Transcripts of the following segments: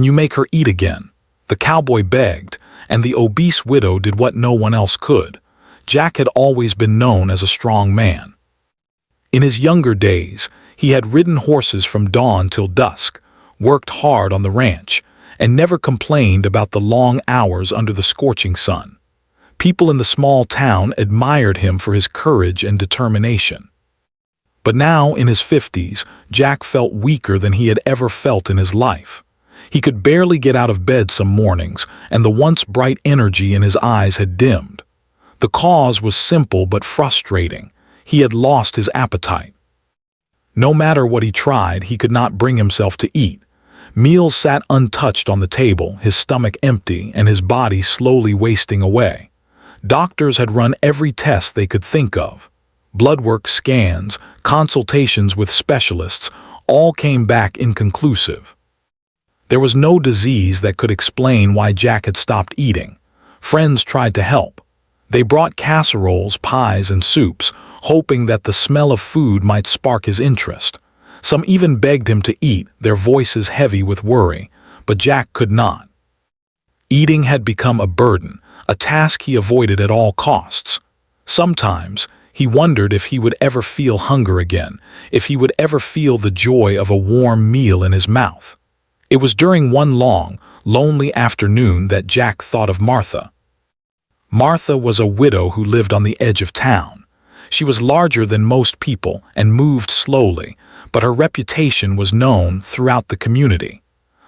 "Can you make her eat again?" The cowboy begged, and the obese widow did what no one else could. Jack had always been known as a strong man. In his younger days, he had ridden horses from dawn till dusk, worked hard on the ranch, and never complained about the long hours under the scorching sun. People in the small town admired him for his courage and determination. But now, in his 50s, Jack felt weaker than he had ever felt in his life. He could barely get out of bed some mornings, and the once bright energy in his eyes had dimmed. The cause was simple but frustrating. He had lost his appetite. No matter what he tried, he could not bring himself to eat. Meals sat untouched on the table, his stomach empty and his body slowly wasting away. Doctors had run every test they could think of. Blood work, scans, consultations with specialists, all came back inconclusive. There was no disease that could explain why Jack had stopped eating. Friends tried to help. They brought casseroles, pies, and soups, hoping that the smell of food might spark his interest. Some even begged him to eat, their voices heavy with worry, but Jack could not. Eating had become a burden, a task he avoided at all costs. Sometimes, he wondered if he would ever feel hunger again, if he would ever feel the joy of a warm meal in his mouth. It was during one long, lonely afternoon that Jack thought of Martha. Martha was a widow who lived on the edge of town. She was larger than most people and moved slowly, but her reputation was known throughout the community.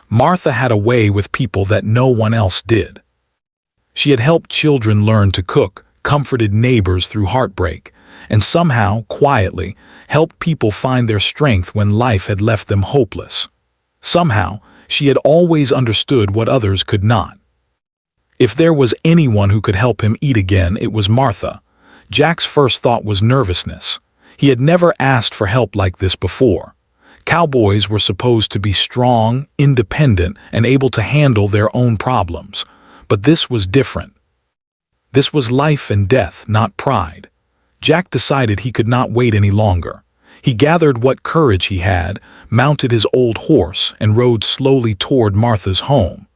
Martha had a way with people that no one else did. She had helped children learn to cook, comforted neighbors through heartbreak, and somehow, quietly, helped people find their strength when life had left them hopeless. Somehow, she had always understood what others could not. If there was anyone who could help him eat again, it was Martha. Jack's first thought was nervousness. He had never asked for help like this before. Cowboys were supposed to be strong, independent, and able to handle their own problems. But this was different. This was life and death, not pride. Jack decided he could not wait any longer. He gathered what courage he had, mounted his old horse, and rode slowly toward Martha's home.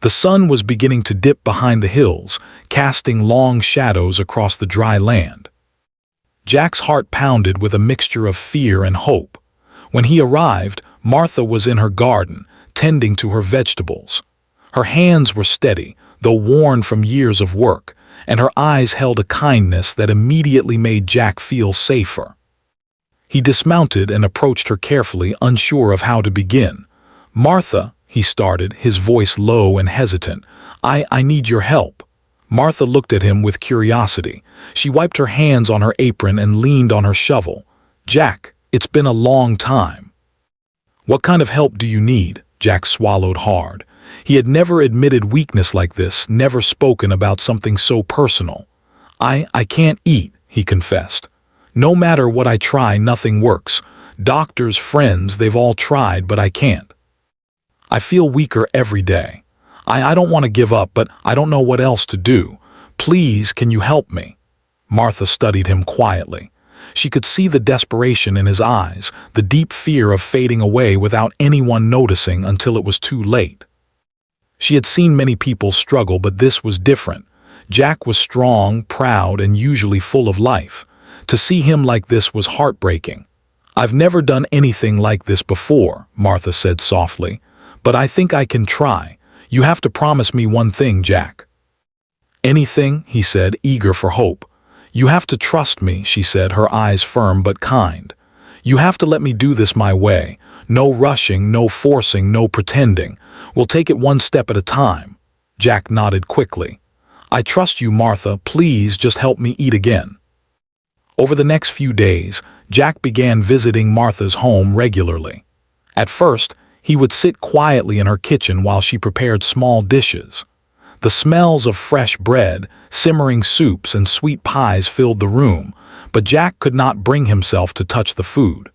The sun was beginning to dip behind the hills, casting long shadows across the dry land. Jack's heart pounded with a mixture of fear and hope. When he arrived, Martha was in her garden, tending to her vegetables. Her hands were steady, though worn from years of work, and her eyes held a kindness that immediately made Jack feel safer. He dismounted and approached her carefully, unsure of how to begin. "Martha," he started, his voice low and hesitant, I need your help." Martha looked at him with curiosity. She wiped her hands on her apron and leaned on her shovel. "Jack, it's been a long time." "What kind of help do you need?" Jack swallowed hard. He had never admitted weakness like this, never spoken about something so personal. I can't eat," he confessed. "No matter what I try, nothing works. Doctors, friends, they've all tried, but I can't. I feel weaker every day. I don't want to give up, but I don't know what else to do. Please, can you help me?" Martha studied him quietly. She could see the desperation in his eyes, the deep fear of fading away without anyone noticing until it was too late. She had seen many people struggle, but this was different. Jack was strong, proud, and usually full of life. To see him like this was heartbreaking. "I've never done anything like this before," Martha said softly, "but I think I can try. You have to promise me one thing, Jack." "Anything?" he said, eager for hope. "You have to trust me," she said, her eyes firm but kind. "You have to let me do this my way. No rushing, no forcing, no pretending. We'll take it one step at a time." Jack nodded quickly. "I trust you, Martha. Please just help me eat again." Over the next few days, Jack began visiting Martha's home regularly. At first, he would sit quietly in her kitchen while she prepared small dishes. The smells of fresh bread, simmering soups, and sweet pies filled the room, but Jack could not bring himself to touch the food.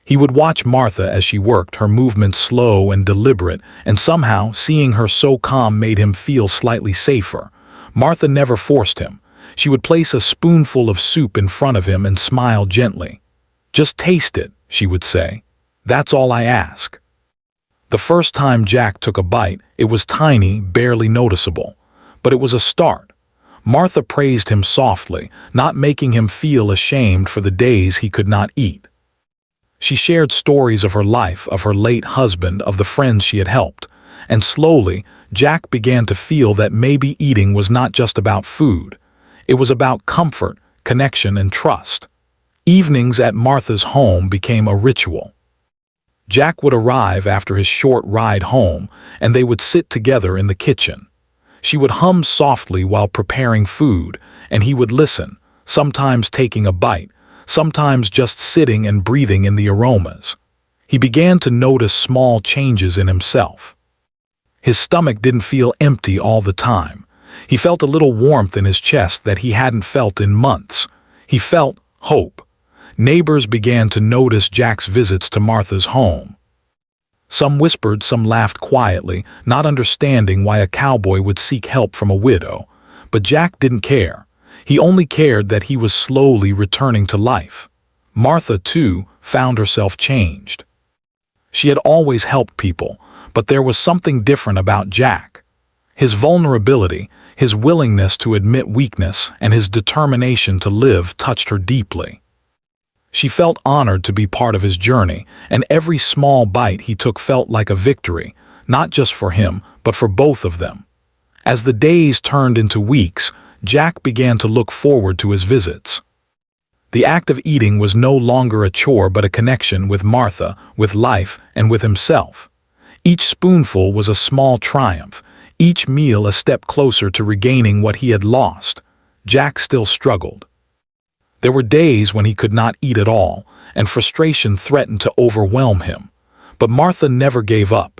He would watch Martha as she worked, her movements slow and deliberate, and somehow, seeing her so calm made him feel slightly safer. Martha never forced him. She would place a spoonful of soup in front of him and smile gently. "Just taste it," she would say. "That's all I ask." The first time Jack took a bite, it was tiny, barely noticeable. But it was a start. Martha praised him softly, not making him feel ashamed for the days he could not eat. She shared stories of her life, of her late husband, of the friends she had helped. And slowly, Jack began to feel that maybe eating was not just about food. It was about comfort, connection, and trust. Evenings at Martha's home became a ritual. Jack would arrive after his short ride home, and they would sit together in the kitchen. She would hum softly while preparing food, and he would listen, sometimes taking a bite, sometimes just sitting and breathing in the aromas. He began to notice small changes in himself. His stomach didn't feel empty all the time. He felt a little warmth in his chest that he hadn't felt in months. He felt hope. Neighbors began to notice Jack's visits to Martha's home. Some whispered, some laughed quietly, not understanding why a cowboy would seek help from a widow. But Jack didn't care. He only cared that he was slowly returning to life. Martha, too, found herself changed. She had always helped people, but there was something different about Jack. His vulnerability, his willingness to admit weakness, and his determination to live touched her deeply. She felt honored to be part of his journey, and every small bite he took felt like a victory, not just for him, but for both of them. As the days turned into weeks, Jack began to look forward to his visits. The act of eating was no longer a chore but a connection with Martha, with life, and with himself. Each spoonful was a small triumph, each meal a step closer to regaining what he had lost. Jack still struggled. There were days when he could not eat at all, and frustration threatened to overwhelm him. But Martha never gave up.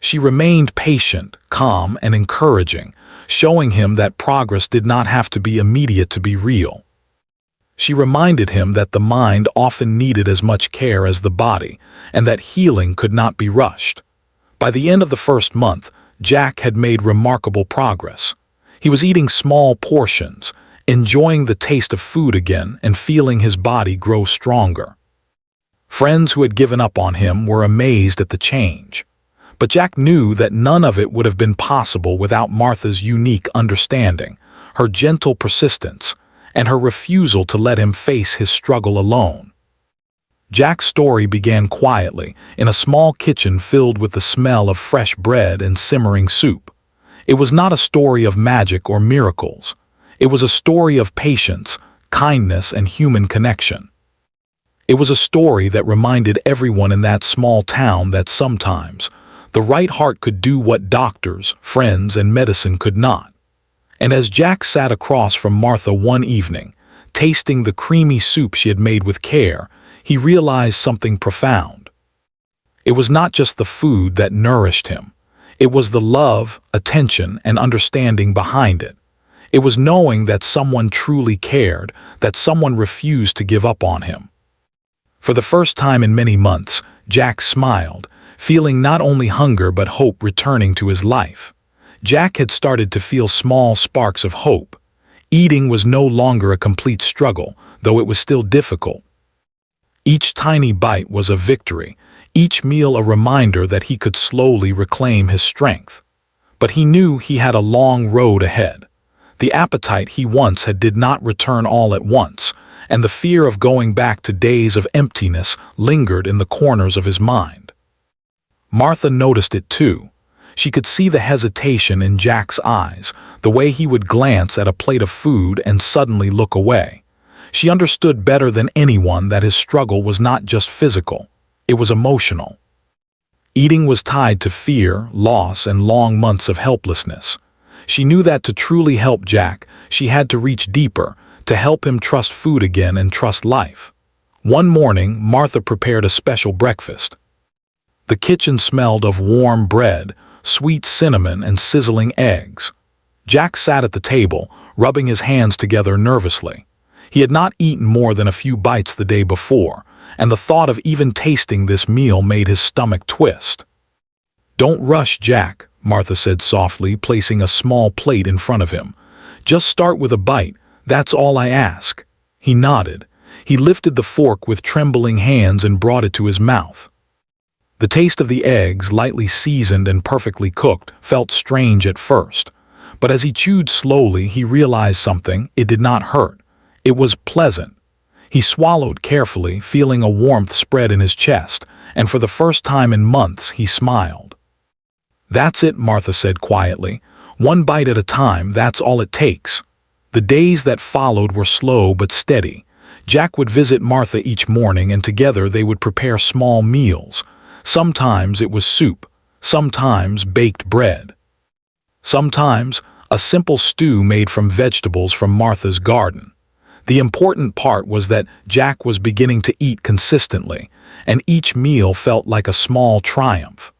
She remained patient, calm, and encouraging, showing him that progress did not have to be immediate to be real. She reminded him that the mind often needed as much care as the body, and that healing could not be rushed. By the end of the first month, Jack had made remarkable progress. He was eating small portions, enjoying the taste of food again, and feeling his body grow stronger. Friends who had given up on him were amazed at the change. But Jack knew that none of it would have been possible without Martha's unique understanding, her gentle persistence, and her refusal to let him face his struggle alone. Jack's story began quietly, in a small kitchen filled with the smell of fresh bread and simmering soup. It was not a story of magic or miracles. It was a story of patience, kindness, and human connection. It was a story that reminded everyone in that small town that sometimes the right heart could do what doctors, friends, and medicine could not. And as Jack sat across from Martha one evening, tasting the creamy soup she had made with care, he realized something profound. It was not just the food that nourished him. It was the love, attention, and understanding behind it. It was knowing that someone truly cared, that someone refused to give up on him. For the first time in many months, Jack smiled, feeling not only hunger but hope returning to his life. Jack had started to feel small sparks of hope. Eating was no longer a complete struggle, though it was still difficult. Each tiny bite was a victory, each meal a reminder that he could slowly reclaim his strength. But he knew he had a long road ahead. The appetite he once had did not return all at once, and the fear of going back to days of emptiness lingered in the corners of his mind. Martha noticed it too. She could see the hesitation in Jack's eyes, the way he would glance at a plate of food and suddenly look away. She understood better than anyone that his struggle was not just physical, it was emotional. Eating was tied to fear, loss, and long months of helplessness. She knew that to truly help Jack, she had to reach deeper, to help him trust food again and trust life. One morning, Martha prepared a special breakfast. The kitchen smelled of warm bread, sweet cinnamon, and sizzling eggs. Jack sat at the table, rubbing his hands together nervously. He had not eaten more than a few bites the day before, and the thought of even tasting this meal made his stomach twist. "Don't rush, Jack," Martha said softly, placing a small plate in front of him. "Just start with a bite, that's all I ask." He nodded. He lifted the fork with trembling hands and brought it to his mouth. The taste of the eggs, lightly seasoned and perfectly cooked, felt strange at first. But as he chewed slowly, he realized something. It did not hurt. It was pleasant. He swallowed carefully, feeling a warmth spread in his chest, and for the first time in months he smiled. "That's it," Martha said quietly. "One bite at a time, that's all it takes." The days that followed were slow but steady. Jack would visit Martha each morning, and together they would prepare small meals. Sometimes it was soup, sometimes baked bread. Sometimes a simple stew made from vegetables from Martha's garden. The important part was that Jack was beginning to eat consistently, and each meal felt like a small triumph.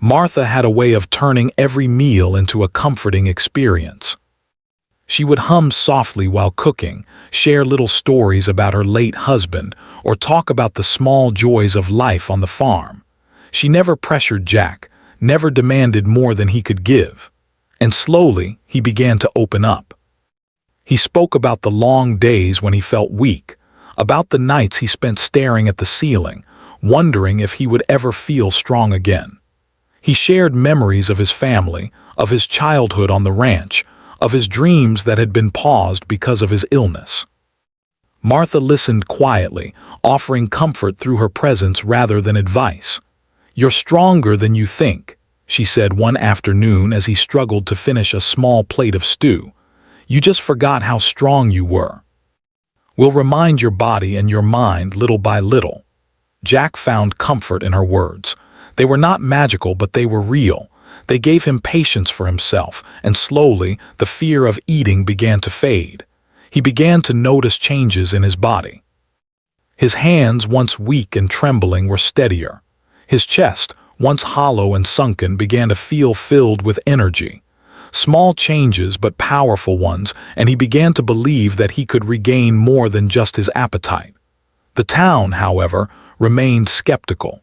Martha had a way of turning every meal into a comforting experience. She would hum softly while cooking, share little stories about her late husband, or talk about the small joys of life on the farm. She never pressured Jack, never demanded more than he could give. And slowly, he began to open up. He spoke about the long days when he felt weak, about the nights he spent staring at the ceiling, wondering if he would ever feel strong again. He shared memories of his family, of his childhood on the ranch, of his dreams that had been paused because of his illness. Martha listened quietly, offering comfort through her presence rather than advice. "You're stronger than you think," she said one afternoon as he struggled to finish a small plate of stew. "You just forgot how strong you were. We'll remind your body and your mind little by little." Jack found comfort in her words. They were not magical, but they were real. They gave him patience for himself, and slowly the fear of eating began to fade. He began to notice changes in his body. His hands, once weak and trembling, were steadier. His chest, once hollow and sunken, began to feel filled with energy. Small changes but powerful ones, and he began to believe that he could regain more than just his appetite. The town, however, remained skeptical.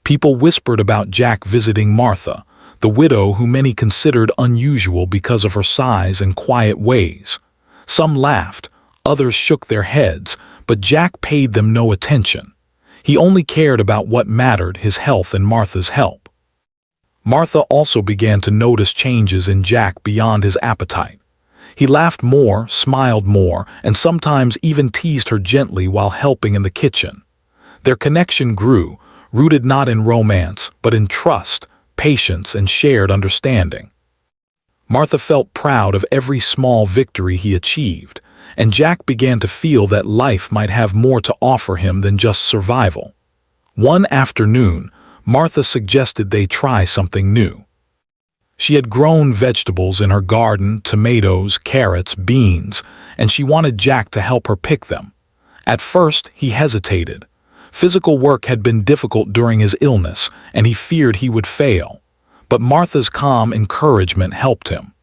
People whispered about Jack visiting Martha, the widow who many considered unusual because of her size and quiet ways. Some laughed, others shook their heads, but Jack paid them no attention. He only cared about what mattered, his health and Martha's help. Martha also began to notice changes in Jack beyond his appetite. He laughed more, smiled more, and sometimes even teased her gently while helping in the kitchen. Their connection grew, rooted not in romance, but in trust, patience, and shared understanding. Martha felt proud of every small victory he achieved, and Jack began to feel that life might have more to offer him than just survival. One afternoon, Martha suggested they try something new. She had grown vegetables in her garden, tomatoes, carrots, beans, and she wanted Jack to help her pick them. At first, he hesitated. Physical work had been difficult during his illness, and he feared he would fail. But Martha's calm encouragement helped him.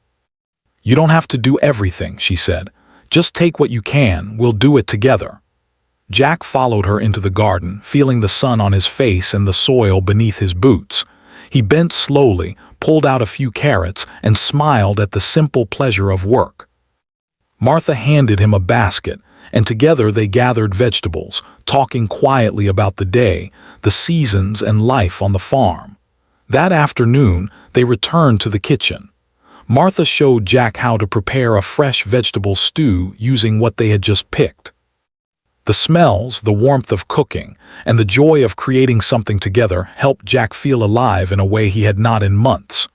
"You don't have to do everything," she said. "Just take what you can, we'll do it together." Jack followed her into the garden, feeling the sun on his face and the soil beneath his boots. He bent slowly, pulled out a few carrots, and smiled at the simple pleasure of work. Martha handed him a basket, and together they gathered vegetables, talking quietly about the day, the seasons, and life on the farm. That afternoon, they returned to the kitchen. Martha showed Jack how to prepare a fresh vegetable stew using what they had just picked. The smells, the warmth of cooking, and the joy of creating something together helped Jack feel alive in a way he had not in months.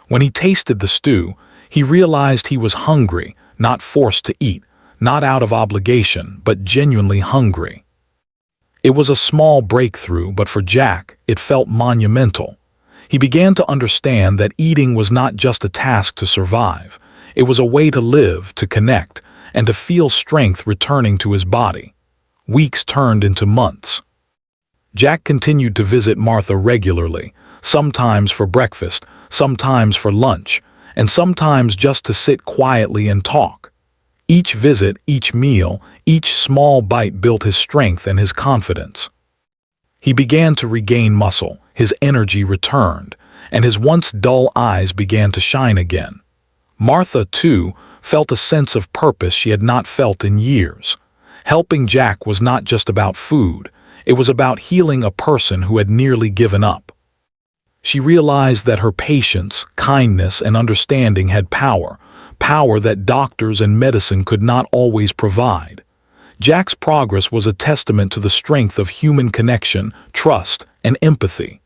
When he tasted the stew, he realized he was hungry, not forced to eat, not out of obligation, but genuinely hungry. It was a small breakthrough, but for Jack, it felt monumental. He began to understand that eating was not just a task to survive. It was a way to live, to connect, and to feel strength returning to his body. Weeks turned into months. Jack continued to visit Martha regularly, sometimes for breakfast, sometimes for lunch, and sometimes just to sit quietly and talk. Each visit, each meal, each small bite built his strength and his confidence. He began to regain muscle, his energy returned, and his once dull eyes began to shine again. Martha, too, felt a sense of purpose she had not felt in years. Helping Jack was not just about food, It was about healing a person who had nearly given up. She realized that her patience, kindness, and understanding had power that doctors and medicine could not always provide. Jack's progress was a testament to the strength of human connection, trust, and empathy.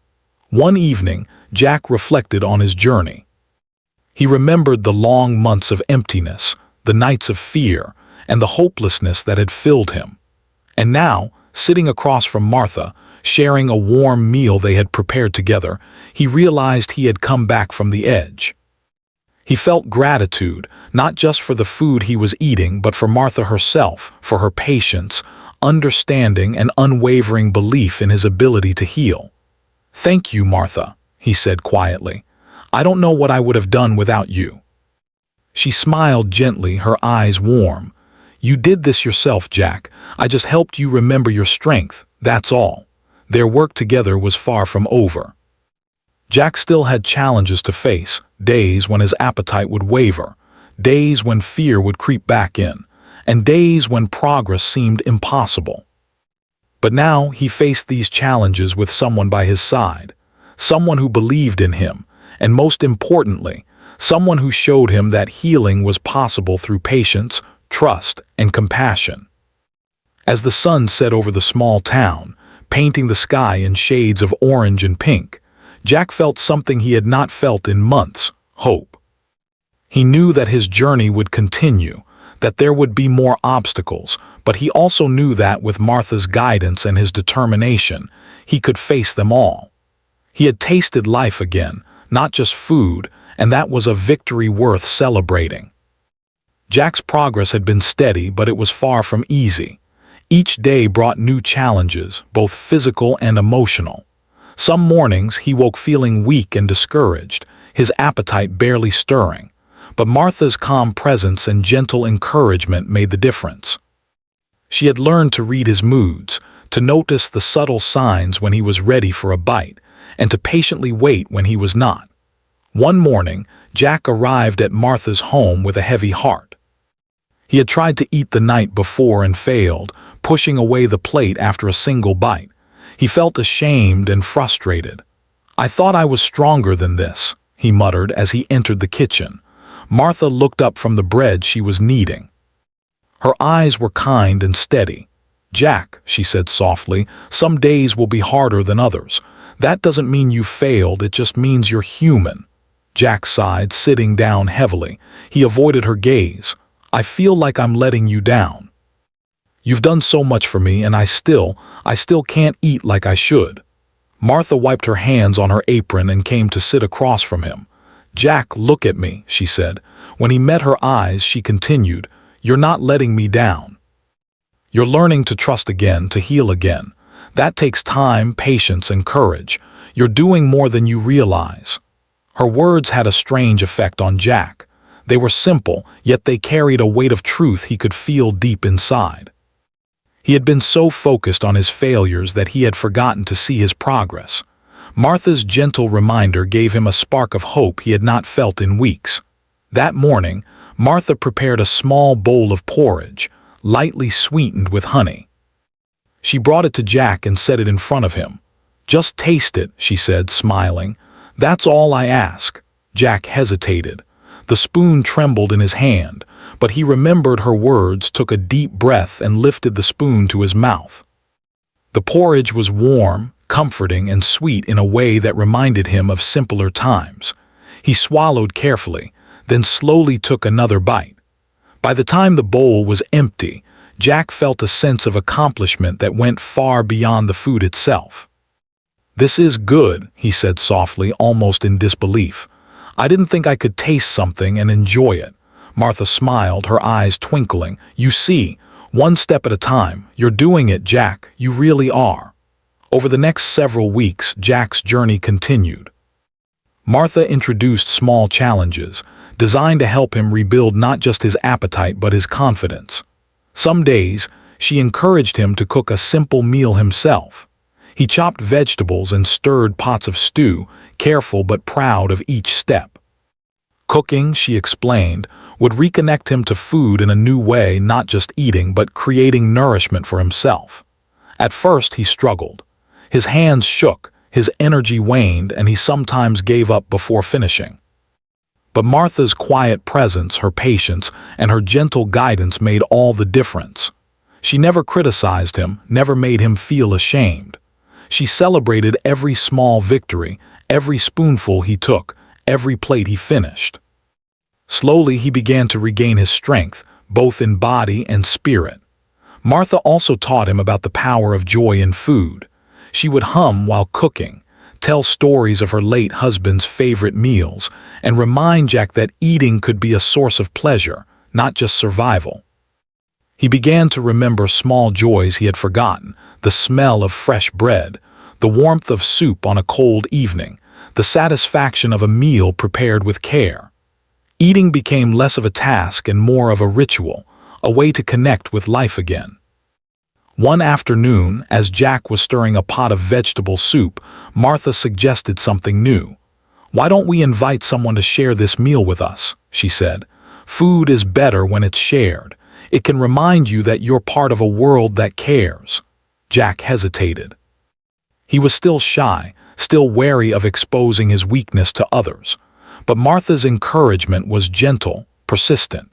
One evening, Jack reflected on his journey. He remembered the long months of emptiness, the nights of fear, and the hopelessness that had filled him. And now, sitting across from Martha, sharing a warm meal they had prepared together, he realized he had come back from the edge. He felt gratitude, not just for the food he was eating, but for Martha herself, for her patience, understanding, and unwavering belief in his ability to heal. "Thank you, Martha," he said quietly. "I don't know what I would have done without you." She smiled gently, her eyes warm. "You did this yourself, Jack. I just helped you remember your strength, that's all." Their work together was far from over. Jack still had challenges to face, days when his appetite would waver, days when fear would creep back in, and days when progress seemed impossible. But now he faced these challenges with someone by his side, someone who believed in him, and most importantly, someone who showed him that healing was possible through patience, trust, and compassion. As the sun set over the small town, painting the sky in shades of orange and pink, Jack felt something he had not felt in months: hope. He knew that his journey would continue, that there would be more obstacles, but he also knew that with Martha's guidance and his determination, he could face them all. He had tasted life again, not just food, and that was a victory worth celebrating. Jack's progress had been steady, but it was far from easy. Each day brought new challenges, both physical and emotional. Some mornings he woke feeling weak and discouraged, his appetite barely stirring. But Martha's calm presence and gentle encouragement made the difference. She had learned to read his moods, to notice the subtle signs when he was ready for a bite, and to patiently wait when he was not. One morning, Jack arrived at Martha's home with a heavy heart. He had tried to eat the night before and failed, pushing away the plate after a single bite. He felt ashamed and frustrated. "I thought I was stronger than this," he muttered as he entered the kitchen. Martha looked up from the bread she was kneading. Her eyes were kind and steady. "Jack," she said softly, "some days will be harder than others. That doesn't mean you failed, it just means you're human." Jack sighed, sitting down heavily. He avoided her gaze. "I feel like I'm letting you down. You've done so much for me, and I still can't eat like I should." Martha wiped her hands on her apron and came to sit across from him. "Jack, look at me," she said. When he met her eyes, she continued, "You're not letting me down. You're learning to trust again, to heal again. That takes time, patience, and courage. You're doing more than you realize." Her words had a strange effect on Jack. They were simple, yet they carried a weight of truth he could feel deep inside. He had been so focused on his failures that he had forgotten to see his progress. Martha's gentle reminder gave him a spark of hope he had not felt in weeks. That morning, Martha prepared a small bowl of porridge, lightly sweetened with honey. She brought it to Jack and set it in front of him. "Just taste it," she said, smiling. "That's all I ask." Jack hesitated. The spoon trembled in his hand, but he remembered her words, took a deep breath, and lifted the spoon to his mouth. The porridge was warm, comforting, and sweet in a way that reminded him of simpler times. He swallowed carefully, then slowly took another bite. By the time the bowl was empty, Jack felt a sense of accomplishment that went far beyond the food itself. "This is good," he said softly, almost in disbelief. "I didn't think I could taste something and enjoy it." Martha smiled, her eyes twinkling. "You see, one step at a time. You're doing it, Jack. You really are." Over the next several weeks, Jack's journey continued. Martha introduced small challenges, designed to help him rebuild not just his appetite but his confidence. Some days, she encouraged him to cook a simple meal himself. He chopped vegetables and stirred pots of stew, careful but proud of each step. Cooking, she explained, would reconnect him to food in a new way, not just eating but creating nourishment for himself. At first he struggled. His hands shook, his energy waned, and he sometimes gave up before finishing. But Martha's quiet presence, her patience, and her gentle guidance made all the difference. She never criticized him, never made him feel ashamed. She celebrated every small victory, every spoonful he took, every plate he finished. Slowly he began to regain his strength, both in body and spirit. Martha also taught him about the power of joy in food. She would hum while cooking, tell stories of her late husband's favorite meals, and remind Jack that eating could be a source of pleasure, not just survival. He began to remember small joys he had forgotten, the smell of fresh bread, the warmth of soup on a cold evening, the satisfaction of a meal prepared with care. Eating became less of a task and more of a ritual, a way to connect with life again. One afternoon, as Jack was stirring a pot of vegetable soup, Martha suggested something new. "Why don't we invite someone to share this meal with us?" she said. "Food is better when it's shared. It can remind you that you're part of a world that cares." Jack hesitated. He was still shy, still wary of exposing his weakness to others. But Martha's encouragement was gentle, persistent.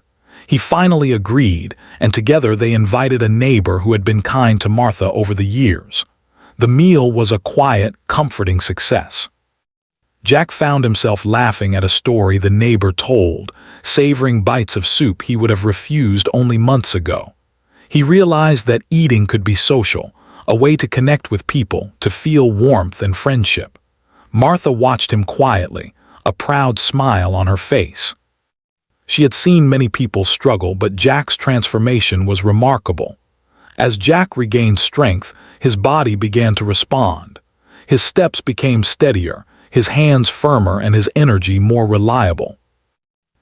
He finally agreed, and together they invited a neighbor who had been kind to Martha over the years. The meal was a quiet, comforting success. Jack found himself laughing at a story the neighbor told, savoring bites of soup he would have refused only months ago. He realized that eating could be social, a way to connect with people, to feel warmth and friendship. Martha watched him quietly, a proud smile on her face. She had seen many people struggle, but Jack's transformation was remarkable. As Jack regained strength, his body began to respond. His steps became steadier, his hands firmer, and his energy more reliable.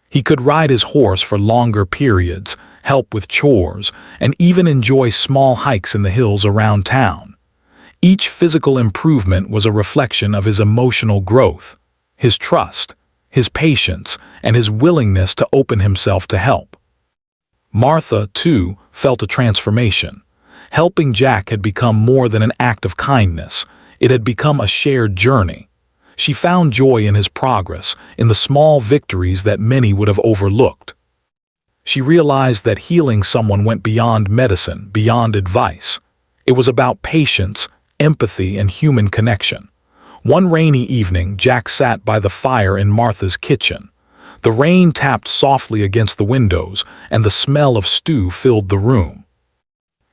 He could ride his horse for longer periods, help with chores, and even enjoy small hikes in the hills around town. Each physical improvement was a reflection of his emotional growth, his trust, his patience, and his willingness to open himself to help. Martha, too, felt a transformation. Helping Jack had become more than an act of kindness. It had become a shared journey. She found joy in his progress, in the small victories that many would have overlooked. She realized that healing someone went beyond medicine, beyond advice. It was about patience, empathy, and human connection. One rainy evening, Jack sat by the fire in Martha's kitchen. The rain tapped softly against the windows, and the smell of stew filled the room.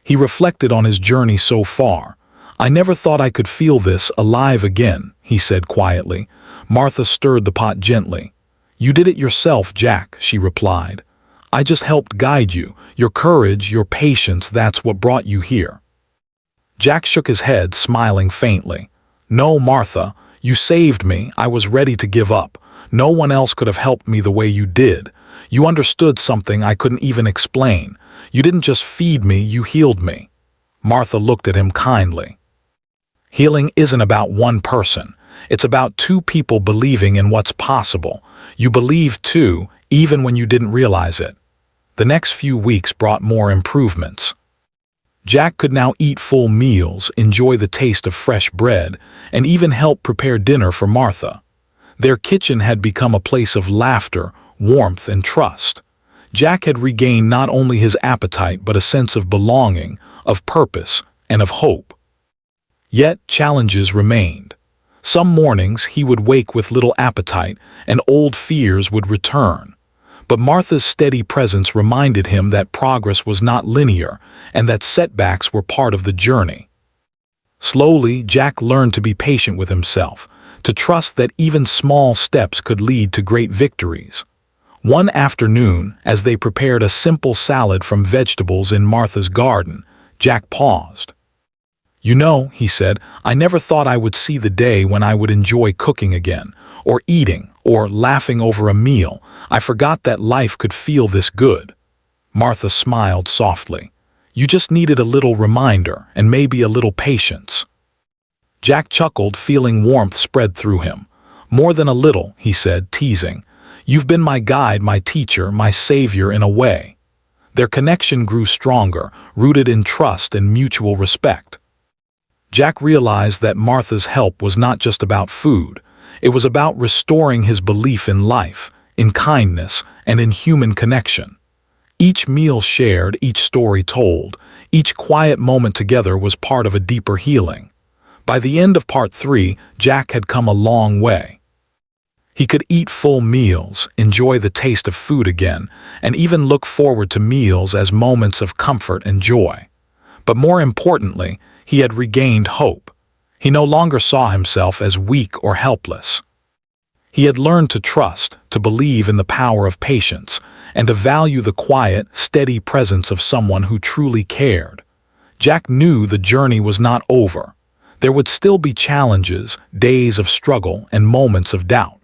He reflected on his journey so far. "I never thought I could feel this alive again," he said quietly. Martha stirred the pot gently. "You did it yourself, Jack," she replied. "I just helped guide you. Your courage, your patience, that's what brought you here." Jack shook his head, smiling faintly. "No, Martha, you saved me. I was ready to give up. No one else could have helped me the way you did. You understood something I couldn't even explain. You didn't just feed me, you healed me." Martha looked at him kindly. "Healing isn't about one person. It's about two people believing in what's possible. You believed too, even when you didn't realize it." The next few weeks brought more improvements. Jack could now eat full meals, enjoy the taste of fresh bread, and even help prepare dinner for Martha. Their kitchen had become a place of laughter, warmth, and trust. Jack had regained not only his appetite but a sense of belonging, of purpose, and of hope. Yet challenges remained. Some mornings he would wake with little appetite, and old fears would return. But Martha's steady presence reminded him that progress was not linear and that setbacks were part of the journey. Slowly, Jack learned to be patient with himself, to trust that even small steps could lead to great victories. One afternoon, as they prepared a simple salad from vegetables in Martha's garden, Jack paused. "You know," he said, "I never thought I would see the day when I would enjoy cooking again, or eating, or laughing over a meal. I forgot that life could feel this good." Martha smiled softly. "You just needed a little reminder, and maybe a little patience." Jack chuckled, feeling warmth spread through him. "More than a little," he said, teasing. "You've been my guide, my teacher, my savior in a way." Their connection grew stronger, rooted in trust and mutual respect. Jack realized that Martha's help was not just about food. It was about restoring his belief in life, in kindness, and in human connection. Each meal shared, each story told, each quiet moment together was part of a deeper healing. By the end of part 3, Jack had come a long way. He could eat full meals, enjoy the taste of food again, and even look forward to meals as moments of comfort and joy. But more importantly, he had regained hope. He no longer saw himself as weak or helpless. He had learned to trust, to believe in the power of patience, and to value the quiet, steady presence of someone who truly cared. Jack knew the journey was not over. There would still be challenges, days of struggle, and moments of doubt.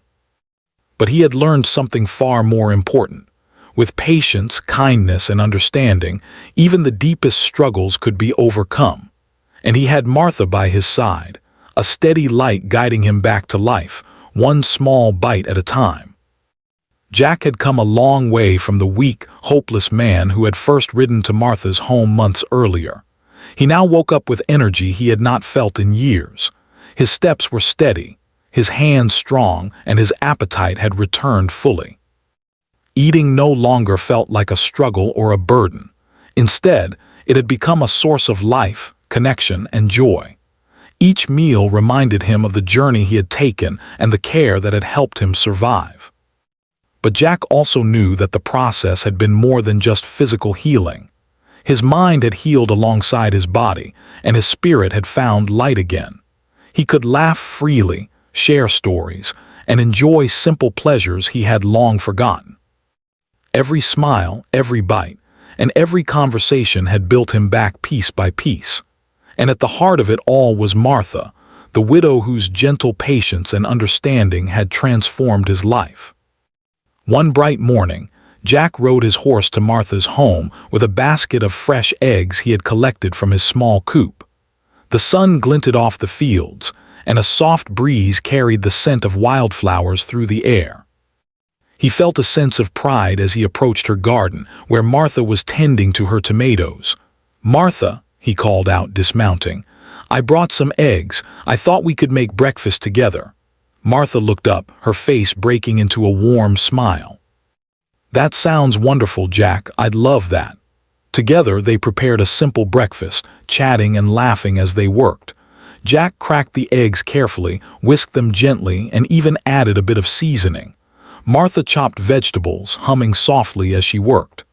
But he had learned something far more important. With patience, kindness, and understanding, even the deepest struggles could be overcome. And he had Martha by his side, a steady light guiding him back to life, one small bite at a time. Jack had come a long way from the weak, hopeless man who had first ridden to Martha's home months earlier. He now woke up with energy he had not felt in years. His steps were steady, his hands strong, and his appetite had returned fully. Eating no longer felt like a struggle or a burden. Instead, it had become a source of life, connection, and joy. Each meal reminded him of the journey he had taken and the care that had helped him survive. But Jack also knew that the process had been more than just physical healing. His mind had healed alongside his body, and his spirit had found light again. He could laugh freely, share stories, and enjoy simple pleasures he had long forgotten. Every smile, every bite, and every conversation had built him back piece by piece. And at the heart of it all was Martha, the widow whose gentle patience and understanding had transformed his life. One bright morning, Jack rode his horse to Martha's home with a basket of fresh eggs he had collected from his small coop. The sun glinted off the fields, and a soft breeze carried the scent of wildflowers through the air. He felt a sense of pride as he approached her garden, where Martha was tending to her tomatoes. "Martha," he called out, dismounting, "I brought some eggs. I thought we could make breakfast together." Martha looked up, her face breaking into a warm smile. "That sounds wonderful, Jack. I'd love that." Together they prepared a simple breakfast, chatting and laughing as they worked. Jack cracked the eggs carefully, whisked them gently, and even added a bit of seasoning. Martha chopped vegetables, humming softly as she worked.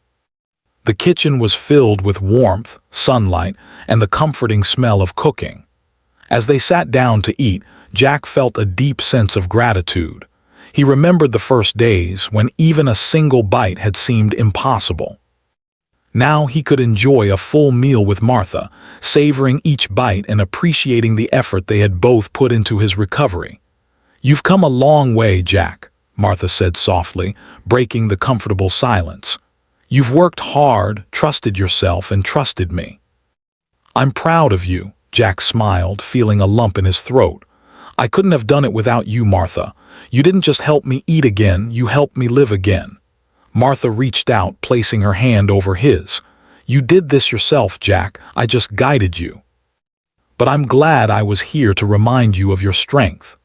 The kitchen was filled with warmth, sunlight, and the comforting smell of cooking. As they sat down to eat, Jack felt a deep sense of gratitude. He remembered the first days when even a single bite had seemed impossible. Now he could enjoy a full meal with Martha, savoring each bite and appreciating the effort they had both put into his recovery. "You've come a long way, Jack," Martha said softly, breaking the comfortable silence. "You've worked hard, trusted yourself, and trusted me." "I'm proud of you," Jack smiled, feeling a lump in his throat. "I couldn't have done it without you, Martha. You didn't just help me eat again, you helped me live again." Martha reached out, placing her hand over his. "You did this yourself, Jack. I just guided you. But I'm glad I was here to remind you of your strength."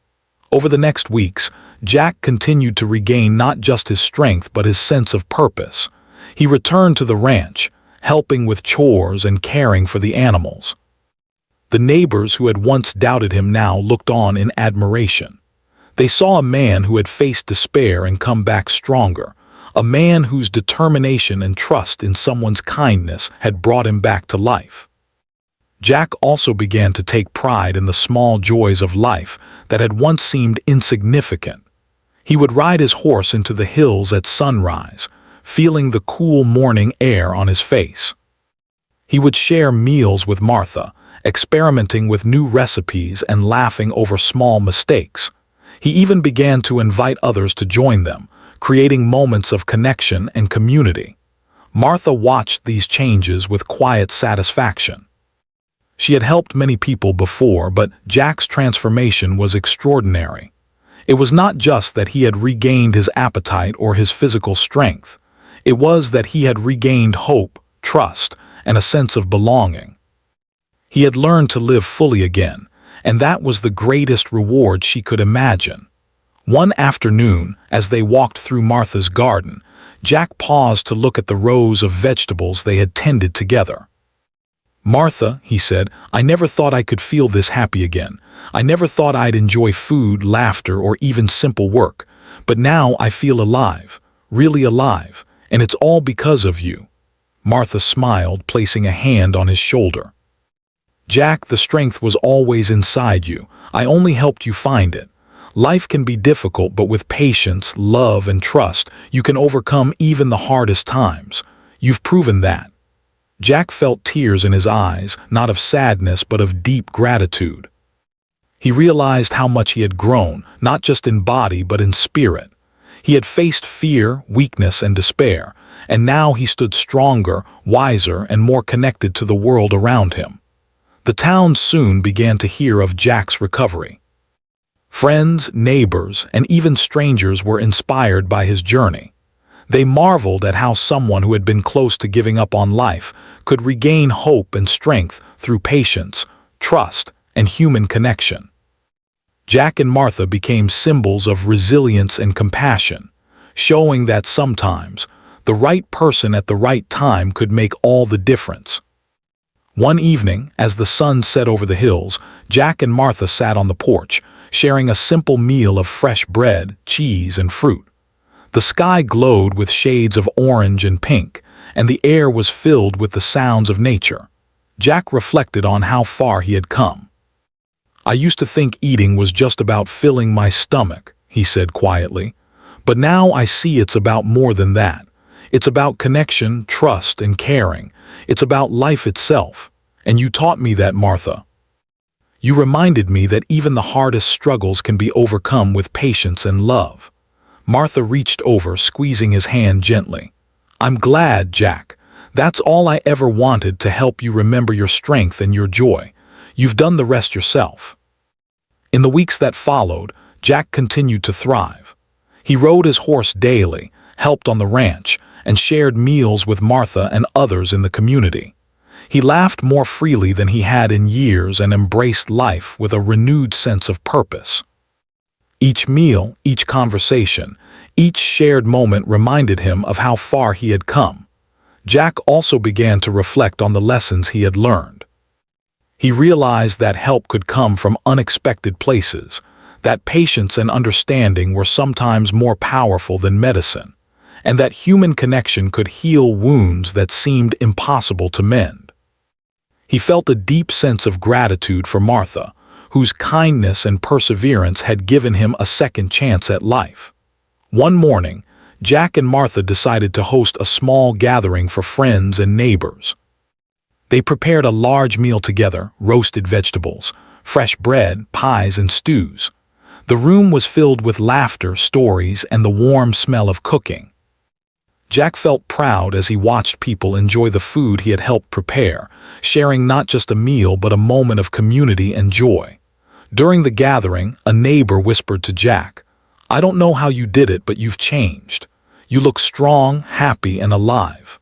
Over the next weeks, Jack continued to regain not just his strength but his sense of purpose. He returned to the ranch, helping with chores and caring for the animals. The neighbors who had once doubted him now looked on in admiration. They saw a man who had faced despair and come back stronger, a man whose determination and trust in someone's kindness had brought him back to life. Jack also began to take pride in the small joys of life that had once seemed insignificant. He would ride his horse into the hills at sunrise, feeling the cool morning air on his face. He would share meals with Martha, experimenting with new recipes and laughing over small mistakes. He even began to invite others to join them, creating moments of connection and community. Martha watched these changes with quiet satisfaction. She had helped many people before, but Jack's transformation was extraordinary. It was not just that he had regained his appetite or his physical strength. It was that he had regained hope, trust, and a sense of belonging. He had learned to live fully again, and that was the greatest reward she could imagine. One afternoon, as they walked through Martha's garden, Jack paused to look at the rows of vegetables they had tended together. "Martha," he said, "I never thought I could feel this happy again. I never thought I'd enjoy food, laughter, or even simple work. But now I feel alive, really alive, and it's all because of you." Martha smiled, placing a hand on his shoulder. "Jack, the strength was always inside you. I only helped you find it. Life can be difficult, but with patience, love, and trust, you can overcome even the hardest times. You've proven that." Jack felt tears in his eyes, not of sadness but of deep gratitude. He realized how much he had grown, not just in body but in spirit. He had faced fear, weakness, and despair, and now he stood stronger, wiser, and more connected to the world around him. The town soon began to hear of Jack's recovery. Friends, neighbors, and even strangers were inspired by his journey. They marveled at how someone who had been close to giving up on life could regain hope and strength through patience, trust, and human connection. Jack and Martha became symbols of resilience and compassion, showing that sometimes the right person at the right time could make all the difference. One evening, as the sun set over the hills, Jack and Martha sat on the porch, sharing a simple meal of fresh bread, cheese, and fruit. The sky glowed with shades of orange and pink, and the air was filled with the sounds of nature. Jack reflected on how far he had come. "I used to think eating was just about filling my stomach," he said quietly. "But now I see it's about more than that. It's about connection, trust, and caring. It's about life itself. And you taught me that, Martha. You reminded me that even the hardest struggles can be overcome with patience and love." Martha reached over, squeezing his hand gently. "I'm glad, Jack. That's all I ever wanted, to help you remember your strength and your joy. You've done the rest yourself." In the weeks that followed, Jack continued to thrive. He rode his horse daily, helped on the ranch, and shared meals with Martha and others in the community. He laughed more freely than he had in years and embraced life with a renewed sense of purpose. Each meal, each conversation, each shared moment reminded him of how far he had come. Jack also began to reflect on the lessons he had learned. He realized that help could come from unexpected places, that patience and understanding were sometimes more powerful than medicine, and that human connection could heal wounds that seemed impossible to mend. He felt a deep sense of gratitude for Martha, whose kindness and perseverance had given him a second chance at life. One morning, Jack and Martha decided to host a small gathering for friends and neighbors. They prepared a large meal together: roasted vegetables, fresh bread, pies, and stews. The room was filled with laughter, stories, and the warm smell of cooking. Jack felt proud as he watched people enjoy the food he had helped prepare, sharing not just a meal but a moment of community and joy. During the gathering, a neighbor whispered to Jack, "I don't know how you did it, but you've changed. You look strong, happy, and alive."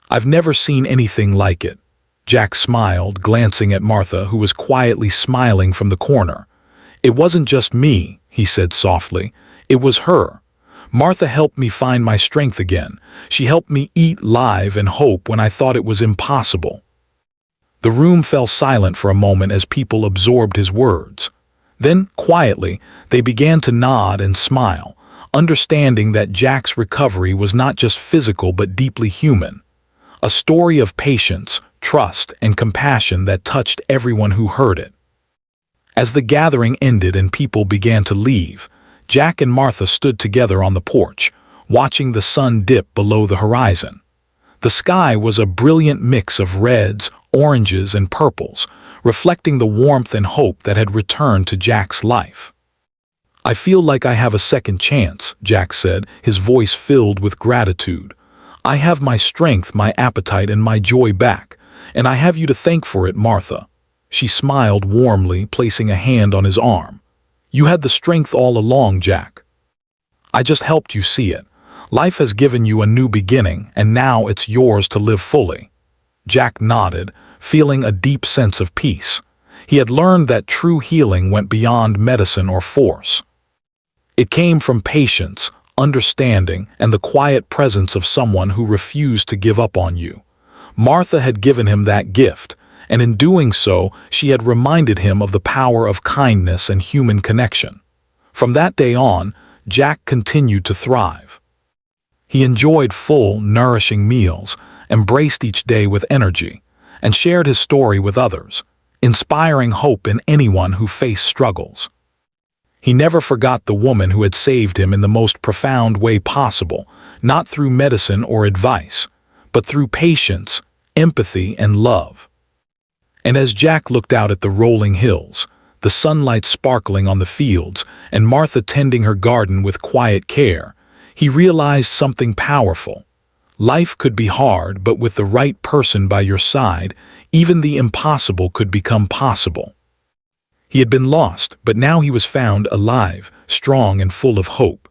"I've never seen anything like it." Jack smiled, glancing at Martha, who was quietly smiling from the corner. "It wasn't just me," he said softly. "It was her. Martha helped me find my strength again. She helped me eat, live, and hope when I thought it was impossible." The room fell silent for a moment as people absorbed his words. Then, quietly, they began to nod and smile, understanding that Jack's recovery was not just physical but deeply human. A story of patience, trust, and compassion that touched everyone who heard it. As the gathering ended and people began to leave, Jack and Martha stood together on the porch, watching the sun dip below the horizon. The sky was a brilliant mix of reds, oranges, and purples, reflecting the warmth and hope that had returned to Jack's life. "I feel like I have a second chance," Jack said, his voice filled with gratitude. "I have my strength, my appetite, and my joy back, and I have you to thank for it, Martha." She smiled warmly, placing a hand on his arm. "You had the strength all along, Jack. I just helped you see it. Life has given you a new beginning, and now it's yours to live fully." Jack nodded, feeling a deep sense of peace. He had learned that true healing went beyond medicine or force. It came from patience, understanding, and the quiet presence of someone who refused to give up on you. Martha had given him that gift, and in doing so, she had reminded him of the power of kindness and human connection. From that day on, Jack continued to thrive. He enjoyed full, nourishing meals, embraced each day with energy, and shared his story with others, inspiring hope in anyone who faced struggles. He never forgot the woman who had saved him in the most profound way possible, not through medicine or advice, but through patience, empathy, and love. And as Jack looked out at the rolling hills, the sunlight sparkling on the fields, and Martha tending her garden with quiet care, he realized something powerful. Life could be hard, but with the right person by your side, even the impossible could become possible. He had been lost, but now he was found alive, strong and full of hope.